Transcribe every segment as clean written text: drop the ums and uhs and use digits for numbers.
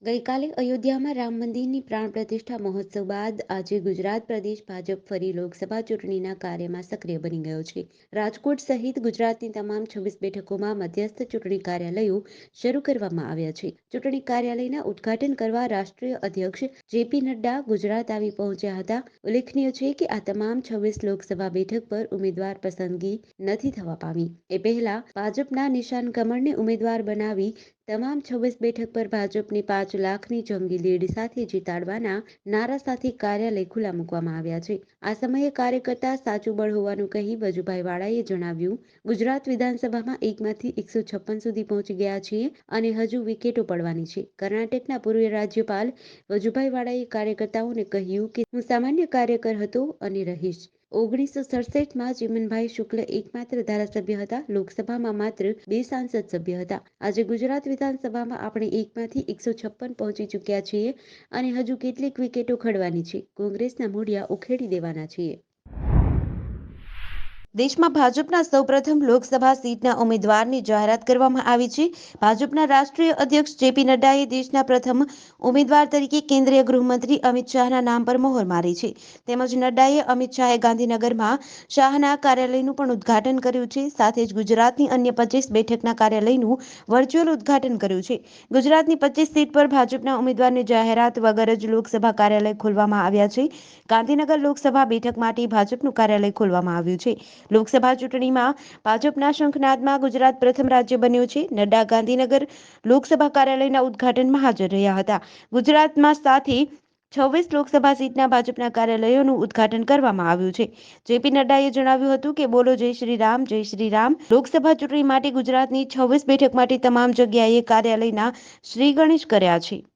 ગઈકાલે અયોધ્યામાં રામ મંદિરની પ્રાણ પ્રતિષ્ઠા મહોત્સવ બાદ આજે ગુજરાત પ્રદેશ ભાજપ ફરી લોકસભા ચૂંટણીના કાર્યમાં સક્રિય બની ગયો છે. રાજકોટ સહિત ગુજરાતની તમામ 26 બેઠકોમાં મધ્યસ્થ ચૂંટણી કાર્યાલયો શરૂ કરવામાં આવ્યા છે. ચૂંટણી કાર્યાલયના ઉદ્ઘાટન કરવા રાષ્ટ્રીય અધ્યક્ષ જેપી નડ્ડા ગુજરાત આવી પહોંચ્યા હતા. ઉલ્લેખનીય છે કે આ તમામ 26 લોકસભા બેઠક પર ઉમેદવાર પસંદગી નથી થવા પામી. એ પહેલા ભાજપના નિશાન કમળને ઉમેદવાર બનાવી તમામ 26 બેઠક પર ભાજપને 5 લાખની જંગી લીડ સાથે જીતાડવાના નારા સાથે કાર્યાલય ખુલ્લા મૂકવામાં આવ્યા છે. આ સમયે કાર્યકર્તા સાચું બળ હોવાનું કહી વજુભાઈ વાળાએ જણાવ્યું, ગુજરાત વિધાનસભામાં 1માંથી 156 સુધી પહોંચી ગયા છીએ અને હજુ વિકેટો પડવાની છે. કર્ણાટકના પૂર્વ રાજ્યપાલ વજુભાઈ વાળાએ કાર્યકર્તાઓને કહ્યું કે હું સામાન્ય કાર્યકર હતો અને રહીશ. 1967માં ચિમનભાઈ શુક્લ એકમાત્ર ધારાસભ્ય હતા. લોકસભામાં માત્ર 2 સાંસદ સભ્ય હતા. આજે ગુજરાત વિધાનસભામાં આપણે 1માંથી 156 પહોંચી ચૂક્યા છીએ અને હજુ કેટલીક વિકેટો ખડવાની છે. કોંગ્રેસના મૂળિયા ઉખેડી દેવાના છીએ. દેશમાં ભાજપના સૌપ્રથમ લોકસભા સીટના ઉમેદવારની જાહેરાત કરવામાં આવી છે. ભાજપના રાષ્ટ્રીય અધ્યક્ષ જેપી નડ્ડાએ દેશના પ્રથમ ઉમેદવાર તરીકે કેન્દ્રીય ગૃહમંત્રી અમિત શાહના નામ પર મહોર મારી છે. તેમજ નડ્ડાએ અમિત શાહે ગાંધીનગરમાં શાહના કાર્યાલયનું પણ ઉદ્ઘાટન કર્યું છે. સાથે જ ગુજરાતની અન્ય 25 બેઠકના કાર્યાલયનું વર્ચ્યુઅલ ઉદ્ઘાટન કર્યું છે. ગુજરાતની 25 સીટ પર ભાજપના ઉમેદવારની જાહેરાત વગર જ લોકસભા કાર્યાલય ખોલવામાં આવ્યા છે. ગાંધીનગર લોકસભા બેઠક માટે ભાજપનું કાર્યાલય ખોલવામાં આવ્યું છે. લોકસભા ચૂંટણીમાં ભાજપના શંખનાદમાં ગુજરાત પ્રથમ રાજ્ય બન્યું છે. નડ્ડા ગાંધીનગર લોકસભા કાર્યાલયના ઉદ્ઘાટનમાં હાજર રહ્યા હતા. ગુજરાતમાં સાથે 26 લોકસભા સીટના ભાજપના કાર્યાલયોનું ઉદ્ઘાટન કરવામાં આવ્યું છે. જેપી નડ્ડાએ જણાવ્યું હતું કે બોલો જય શ્રી રામ, જય શ્રી રામ. લોકસભા ચૂંટણી માટે ગુજરાતની 26 બેઠક માટે તમામ જગ્યાએ કાર્યાલયના શ્રી ગણેશ કર્યા છે.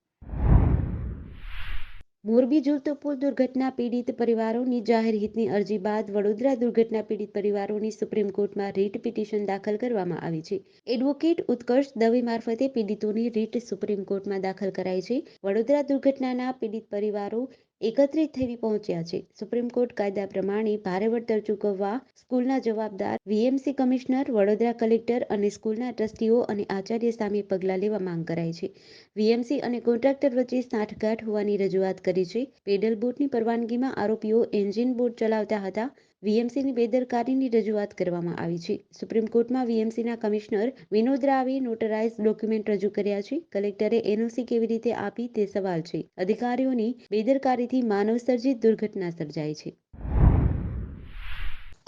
મોરબી ઝૂલતો પુલ દુર્ઘટના પીડિત પરિવારોની જાહેર હિતની અરજી બાદ વડોદરા દુર્ઘટના પીડિત પરિવારોની સુપ્રીમ કોર્ટમાં રીટ પિટિશન દાખલ કરવામાં આવી છે. એડવોકેટ ઉત્કર્ષ દવે મારફતે પીડિતોની રીટ સુપ્રીમ કોર્ટમાં દાખલ કરાઈ છે. વડોદરા દુર્ઘટનાના પીડિત પરિવારો એકત્રિત થઈ પહોંચ્યા છે. સુપ્રીમ કોર્ટ કાયદા પ્રમાણે ભારે વળતર ચૂકવવા સ્કૂલના જવાબદાર વીએમસી કમિશનર, વડોદરા કલેક્ટર અને સ્કૂલના ટ્રસ્ટીઓ અને આચાર્ય સામે પગલાં લેવા માંગ કરાઈ છે. વીએમસી અને કોન્ટ્રાક્ટર વચ્ચે સાંઠગાંઠ હોવાની રજૂઆત કરી છે. પેડલ બોટની પરવાનગીમાં આરોપીઓ એન્જિન બોટ ચલાવતા હતા. વીએમસીની બેદરકારીની રજૂઆત કરવામાં આવી છે. સુપ્રીમ કોર્ટમાં વીએમસીના કમિશનર વિનોદ રાવે નોટરાઇઝ ડોક્યુમેન્ટ રજૂ કર્યા છે. કલેક્ટરે એનઓસી કેવી રીતે આપી તે સવાલ છે. અધિકારીઓની બેદરકારીથી માનવસર્જિત દુર્ઘટના સર્જાઈ છે.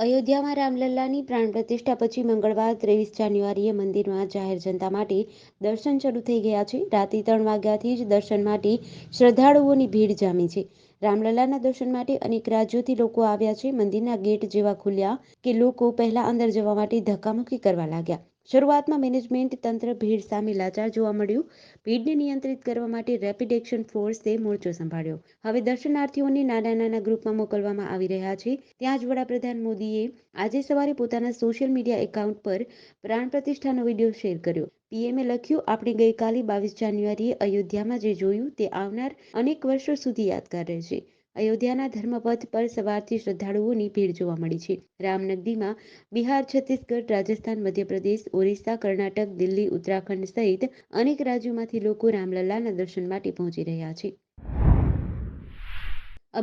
અયોધ્યામાં રામલલ્લાની પ્રાણ પ્રતિષ્ઠા પછી મંગળવાર 23 જાન્યુઆરીએ મંદિરમાં જાહેર જનતા માટે દર્શન શરૂ થઈ ગયા છે. રાત્રે 3 વાગ્યાથી જ દર્શન માટે શ્રદ્ધાળુઓની ભીડ જામી છે. રામલલ્લાના દર્શન માટે અનેક રાજ્યોથી લોકો આવ્યા છે. મંદિરના ગેટ જેવા ખુલ્યા કે લોકો પહેલા અંદર જવા માટે ધક્કામુક્કી કરવા લાગ્યા. શરૂઆતમાં મેનેજમેન્ટ તંત્ર ભીડ સામે લાચાર જોવા મળ્યું. ભીડને નિયંત્રિત કરવા માટે રેપિડ એક્શન ફોર્સે મોરચો સંભાળ્યો. હવે દર્શનાર્થીઓને નાના ગ્રુપમાં મોકલવામાં આવી રહ્યા છે. ત્યાં જ વડાપ્રધાન મોદીએ આજે સવારે પોતાના સોશિયલ મીડિયા એકાઉન્ટ પર પ્રાણ પ્રતિષ્ઠાનો વિડીયો શેર કર્યો. પીએમએ લખ્યું, આપણે ગઈકાલે 22 જાન્યુઆરીએ અયોધ્યામાં જે જોયું તે આવનાર અનેક વર્ષો સુધી યાદગાર રહેશે. અયોધ્યાના ધર્મપથ પર સવારથી શ્રદ્ધાળુઓની ભીડ જોવા મળી છે. રામનગરીમાં બિહાર, છત્તીસગઢ, રાજસ્થાન, મધ્યપ્રદેશ, ઓરિસ્સા, કર્ણાટક, દિલ્હી, ઉત્તરાખંડ સહિત અનેક રાજ્યોમાંથી લોકો રામલલ્લાના દર્શન માટે પહોંચી રહ્યા છે.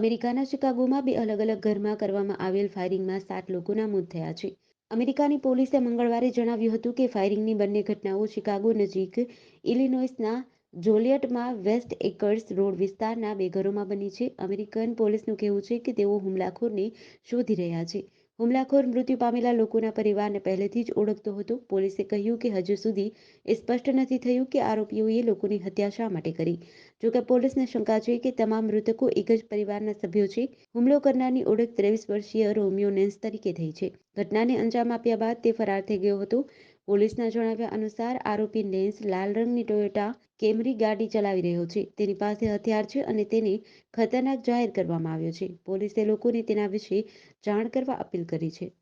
અમેરિકાના શિકાગોમાં 2 અલગ-અલગ ઘરમાં કરવામાં આવેલ ફાયરિંગમાં 7 લોકોના મોત થયા છે. અમેરિકાની પોલીસે મંગળવારે જણાવ્યું હતું કે ફાયરિંગની બંને ઘટનાઓ શિકાગો નજીક ઇલિનોઇસના જોલિયટમાં વેસ્ટ એકર્સ રોડ વિસ્તારના 2 ઘરોમાં બની છે. અમેરિકન પોલીસનું કહેવું છે કે તેઓ હુમલાખોરને શોધી રહ્યા છે. હુમલાખોર મૃત્યુ પામેલા લોકોના પરિવારને પહેલેથી જ ઓળખતો હતો. પોલીસે કહ્યું કે હજુ સુધી એ સ્પષ્ટ નથી થયું કે આરોપીઓએ લોકોની હત્યા શા માટે કરી. જોકે પોલીસને શંકા છે કે તમામ મૃતકો એક જ પરિવારના સભ્યો છે. હુમલો કરનારની ઓળખ 23 વર્ષીય રોમિયો નેન્સ તરીકે થઈ છે. ઘટનાને અંજામ આપ્યા બાદ તે ફરાર થઈ ગયો હતો. પોલીસના જણાવ્યા અનુસાર આરોપી નેન્સ લાલ રંગની ટોયોટા કેમરી ગાડી ચલાવી રહ્યો છે. તેની પાસે હથિયાર છે અને તેને ખતરનાક જાહેર કરવામાં આવ્યો છે. પોલીસે લોકોને તેના વિશે જાણ કરવા અપીલ કરી છે.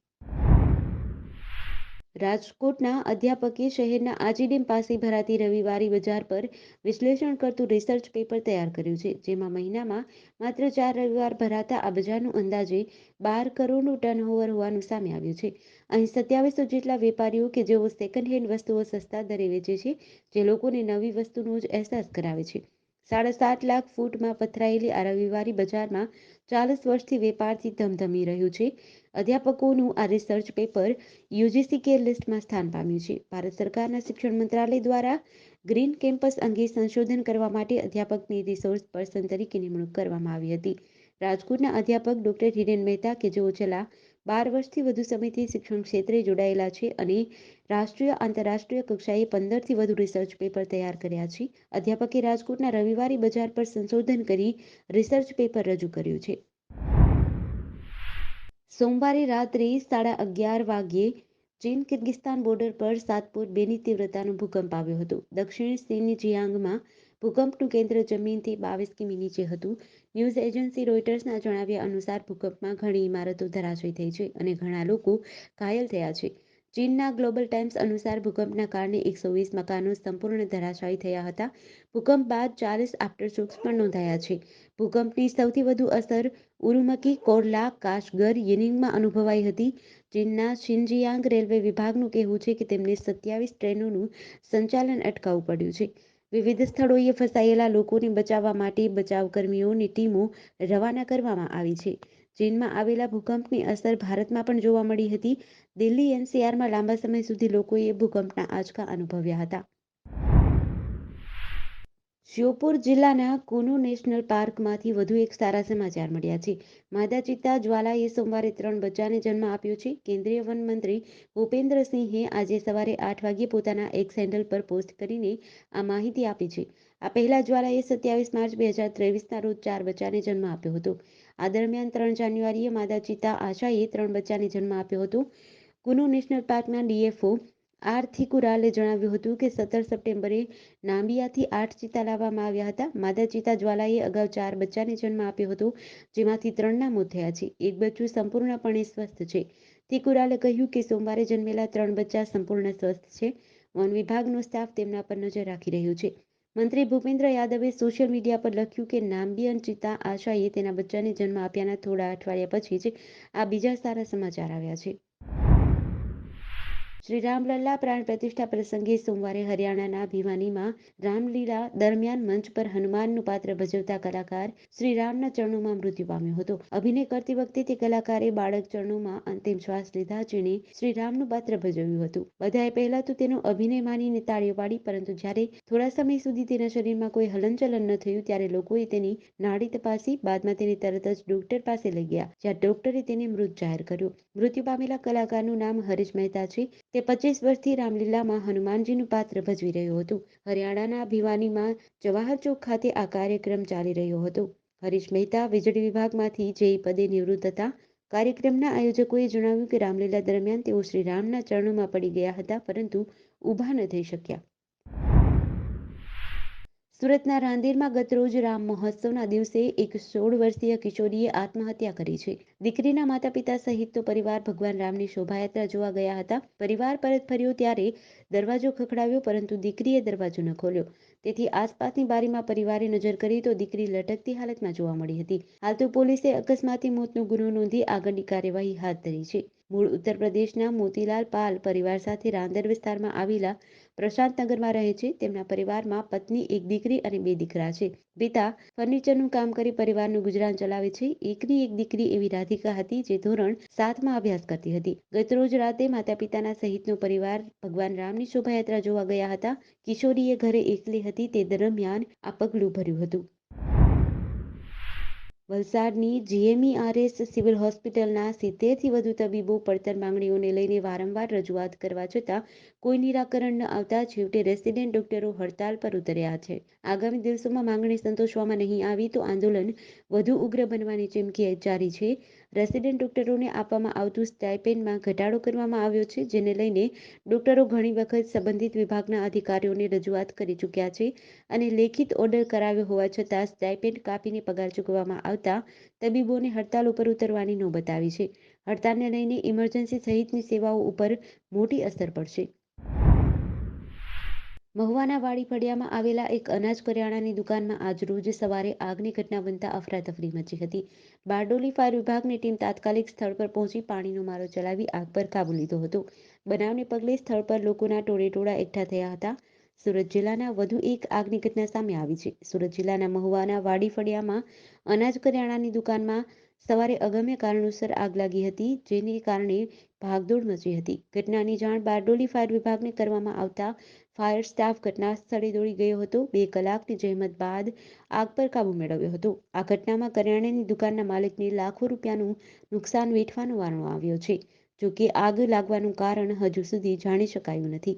રાજકોટના અધ્યાપકે શહેરના આજી ડેમ પાસે ભરાતી રવિવારી બજાર પર વિશ્લેષણ કરતું રિસર્ચ પેપર તૈયાર કર્યું છે. જેમાં મહિનામાં માત્ર 4 રવિવાર ભરાતા આ બજારનું અંદાજે 12 કરોડનું ટર્નઓવર હોવાનું સામે આવ્યું છે. અહીં 2700 જેટલા વેપારીઓ કે જેઓ સેકન્ડ હેન્ડ વસ્તુઓ સસ્તા દરે વેચે છે, જે લોકોને નવી વસ્તુનો જ અહેસાસ કરાવે છે. 7.5 લાખ ફૂટમાં પથરાયેલી આ રવિવારી બજારમાં 40 વર્ષથી વેપારથી ધમધમી રહ્યું છે. અધ્યાપકોનું આ રિસર્ચ પેપર યુજીસી કેર લિસ્ટમાં સ્થાન પામ્યું છે. ભારત સરકારના શિક્ષણ મંત્રાલય દ્વારા ગ્રીન કેમ્પસ અંગે સંશોધન કરવા માટે અધ્યાપકની રિસોર્સ પર્સન તરીકે નિમણૂક કરવામાં આવી હતી. રાજકોટના અધ્યાપક ડોક્ટર હિરેન મહેતા કે જેઓ છેલ્લા 12 વર્ષથી વધુ સમયથી શિક્ષણ ક્ષેત્રે જોડાયેલા છે અને રાષ્ટ્રીય આંતરરાષ્ટ્રીય કક્ષાએ 15થી વધુ રિસર્ચ પેપર તૈયાર કર્યા છે. અધ્યાપકે રાજકોટના રવિવારી બજાર પર સંશોધન કરી રિસર્ચ પેપર રજૂ કર્યું છે. સોમવારે રાત્રે 11:30 વાગ્યે ચીન કિર્ગિસ્તાન બોર્ડર પર 7.2ની તીવ્રતાનો ભૂકંપ આવ્યો હતો. દક્ષિણ શિનજિયાંગમાં ભૂકંપનું કેન્દ્ર જમીનથી 22 કિમી નીચે હતું. ન્યૂઝ એજન્સી રોયટર્સના જણાવ્યા અનુસાર ભૂકંપમાં ઘણી ઇમારતો ધરાશયી થઈ છે અને ઘણા લોકો ઘાયલ થયા છે. ચીનના ગ્લોબલ ટાઇમ્સ અનુસાર ભૂકંપના કારણે 120 મકાનો સંપૂર્ણ ધરાશાયી થયા હતા. ભૂકંપ બાદ 40 આફ્ટરશોક્સ પણ નોંધાયા છે. ભૂકંપની સૌથી વધુ અસર ઉરુમકી, કોરલા, કાશગર, યિનિંગમાં અનુભવાઈ હતી. ચીનના શિનજિયાંગ રેલવે વિભાગનું કહેવું છે કે તેમને 27 ટ્રેનોનું સંચાલન અટકાવવું પડ્યું છે. વિવિધ સ્થળોએ ફસાયેલા લોકોને બચાવવા માટે બચાવકર્મીઓની ટીમો રવાના કરવામાં આવી છે. ચીનમાં આવેલા ભૂકંપની અસર ભારતમાં પણ જોવા મળી હતી. દિલ્હી એનસીઆરમાં લાંબા સમય સુધી લોકોએ ભૂકંપના આંચકા અનુભવ્યા હતા. શ્યોપુર જિલ્લાના કુનુ નેશનલ પાર્કમાંથી વધુ એક સારા સમાચાર મળ્યા છે. માદા ચિત્તા જ્વાલાએ સોમવારે 3 બચ્ચાને જન્મ આપ્યો છે. કેન્દ્રીય વન મંત્રી ભૂપેન્દ્રસિંહે આજે સવારે 8 વાગ્યે પોતાના એક્સ હેન્ડલ પર પોસ્ટ કરીને આ માહિતી આપી છે. આ પહેલા જ્વાલાએ 27 માર્ચ 2023ના રોજ 4 બચ્ચાને જન્મ આપ્યો હતો. આ દરમિયાન 3 જાન્યુઆરીએ માદા ચિત્તા આશાએ 3 બચ્ચાને જન્મ આપ્યો હતો. કુનુ નેશનલ પાર્કના ડીએફઓ આર થિકુરાલે જણાવ્યું હતું કે 17 સપ્ટેમ્બરે નામિબિયાથી 8 ચિત્તા લાવવામાં આવ્યા હતા. માદા ચિત્તા જ્વાલાએ અગાઉ 4 બચ્ચાને જન્મ આપ્યો હતો, જેમાંથી 3ના મોત થયા છે. એક બચ્ચું સંપૂર્ણપણે સ્વસ્થ છે. થિકુરાલે કહ્યું કે સોમવારે જન્મેલા 3 બચ્ચા સંપૂર્ણ સ્વસ્થ છે. વન વિભાગનો સ્ટાફ તેમના પર નજર રાખી રહ્યું છે. મંત્રી ભૂપેન્દ્ર યાદવે સોશિયલ મીડિયા પર લખ્યું કે નામિબિયન ચિત્તા આશાએ તેના બચ્ચાને જન્મ આપ્યાના થોડા અઠવાડિયા પછી જ આ બીજા સારા સમાચાર આવ્યા છે. શ્રી રામલલ્લા પ્રાણ પ્રતિષ્ઠા પ્રસંગે સોમવારે હરિયાણાના ભિવાનીમાં રામલીલા દરમિયાન મંચ પર હનુમાનનું પાત્ર ભજવતા કલાકાર શ્રીરામના ચરણોમાં મૃત્યુ પામ્યો હતો. અભિનય કરતી વખતે તે કલાકારે બાળક ચરણોમાં અંતિમ શ્વાસ લીધા, જેણે શ્રીરામનું પાત્ર ભજવ્યું હતું. બધાએ પહેલા તો તેનો અભિનય માનીને તાળીઓ પાડી, પરંતુ જ્યારે થોડા સમય સુધી તેના શરીરમાં કોઈ હલનચલન ન થયું ત્યારે લોકોએ તેની નાડી તપાસી. બાદમાં તેને તરત જ ડોક્ટર પાસે લઈ ગયા, જ્યાં ડોક્ટરે તેને મૃત જાહેર કર્યો. મૃત્યુ પામેલા કલાકારનું નામ હરીશ મહેતા છે. તે 25 વર્ષથી રામલીલામાં હનુમાનજીનું પાત્ર ભજવી રહ્યો હતો. હરિયાણાના ભિવાનીમાં જવાહર ચોક ખાતે આ કાર્યક્રમ ચાલી રહ્યો હતો. હરીશ મહેતા વીજળી વિભાગમાંથી જેઈ પદે નિવૃત્ત હતા. કાર્યક્રમના આયોજકોએ જણાવ્યું કે રામલીલા દરમિયાન તેઓ શ્રીરામના ચરણોમાં પડી ગયા હતા, પરંતુ ઊભા ન થઈ શક્યા. સુરતના રાંદેરમાં ગતરોજ રામ મહોત્સવના દિવસે એક 16 વર્ષીય કિશોરીએ આત્મહત્યા કરી છે. દીકરીના માતા-પિતા સહિતનો પરિવાર ભગવાન રામની શોભાયાત્રા જોવા ગયા હતા. પરિવાર પરત ફર્યો ત્યારે દરવાજો ખખડાવ્યો, પરંતુ દીકરીએ દરવાજો ન ખોલ્યો. તેથી આસપાસની બારીમાં પરિવારે નજર કરી તો દીકરી લટકતી હાલતમાં જોવા મળી હતી. હાલ તો પોલીસે અકસ્માતી મોતનો ગુનો નોંધી આગળની કાર્યવાહી હાથ ધરી છે. મૂળ ઉત્તર પ્રદેશના મોતીલાલ પાલ પરિવાર સાથે રાંદેર વિસ્તારમાં આવેલા પ્રશાંતનગરમાં રહે છે. તેમના પરિવારમાં પત્ની, એક દીકરી અને 2 દીકરા છે. પિતા ફર્નિચરનું કામ કરી પરિવારનું ગુજરાન ચલાવે છે. એકની એક દીકરી એવી રાધિકા હતી જે ધોરણ 7માં અભ્યાસ કરતી હતી. ગતરોજ રાતે માતા-પિતાના સહિતનો પરિવાર ભગવાન રામની શોભાયાત્રા જોવા ગયા હતા. કિશોરીએ ઘરે એકલી હતી તે દરમિયાન આ પગલું ભર્યું હતું. વલસાડની જીએમઈઆરએસ સિવિલ હોસ્પિટલના 70થી વધુ તબીબો પડતર માંગણીઓને લઈને વારંવાર રજૂઆત કરવા છતાં કોઈ નિરાકરણ ન આવતા છેવટે રેસિડેન્ટ ડોક્ટરો હડતાલ પર ઉતર્યા છે. આગામી દિવસોમાં માંગણી સંતોષવામાં નહીં આવી તો આંદોલન વધુ ઉગ્ર બનવાની ચીમકી જારી છે. રેસિડેન્ટ ડોક્ટરોને આપવામાં આવતું સ્ટાઇપેન્ડમાં ઘટાડો કરવામાં આવ્યો છે, જેને લઈને ડોક્ટરો ઘણી વખત સંબંધિત વિભાગના અધિકારીઓને રજૂઆત કરી ચૂક્યા છે અને લેખિત ઓર્ડર કરાવ્યો હોવા છતાં સ્ટાઇપેન્ડ કાપીને પગાર ચૂકવવામાં આવતા તબીબોને હડતાલ ઉપર ઉતરવાની નોબત આવી છે. હડતાલને લઈને ઇમરજન્સી સહિતની સેવાઓ ઉપર મોટી અસર પડશે. મહુવાના વાડી ફળિયામાં આવેલા એક અનાજ કરિયાણાની દુકાનમાં આજરોજ સવારે આગની ઘટના બનતા અફરાતફરી મચી હતી. બારડોલી ફાયર વિભાગની ટીમ તાત્કાલિક સ્થળ પર પહોંચી પાણીનો મારો ચલાવી આગ પર કાબૂ લીધો હતો. બનાવને પગલે સ્થળ પર લોકોના ટોળેટોળા એકઠા થયા હતા. સુરત જિલ્લાના વધુ એક આગની ઘટના સામે આવી છે. સુરત જિલ્લાના મહુવાના વાડી ફળિયામાં અનાજ કરિયાણાની દુકાનમાં સવારે અગમ્ય કારણોસર આગ લાગી હતી, જેને કારણે ભાગદોડ મચી હતી. ઘટનાની જાણ બારડોલી ફાયર વિભાગને કરવામાં આવતા ફાયર સ્ટાફ ઘટના સ્થળે દોડી ગયો હતો. 2 કલાકની જહેમત બાદ આગ પર કાબૂ મેળવ્યો હતો. આ ઘટનામાં કરિયાણાની દુકાનના માલિકને લાખો રૂપિયાનું નુકસાન વેઠવાનો વારો આવ્યો છે. જોકે આગ લાગવાનું કારણ હજુ સુધી જાણી શકાયું નથી.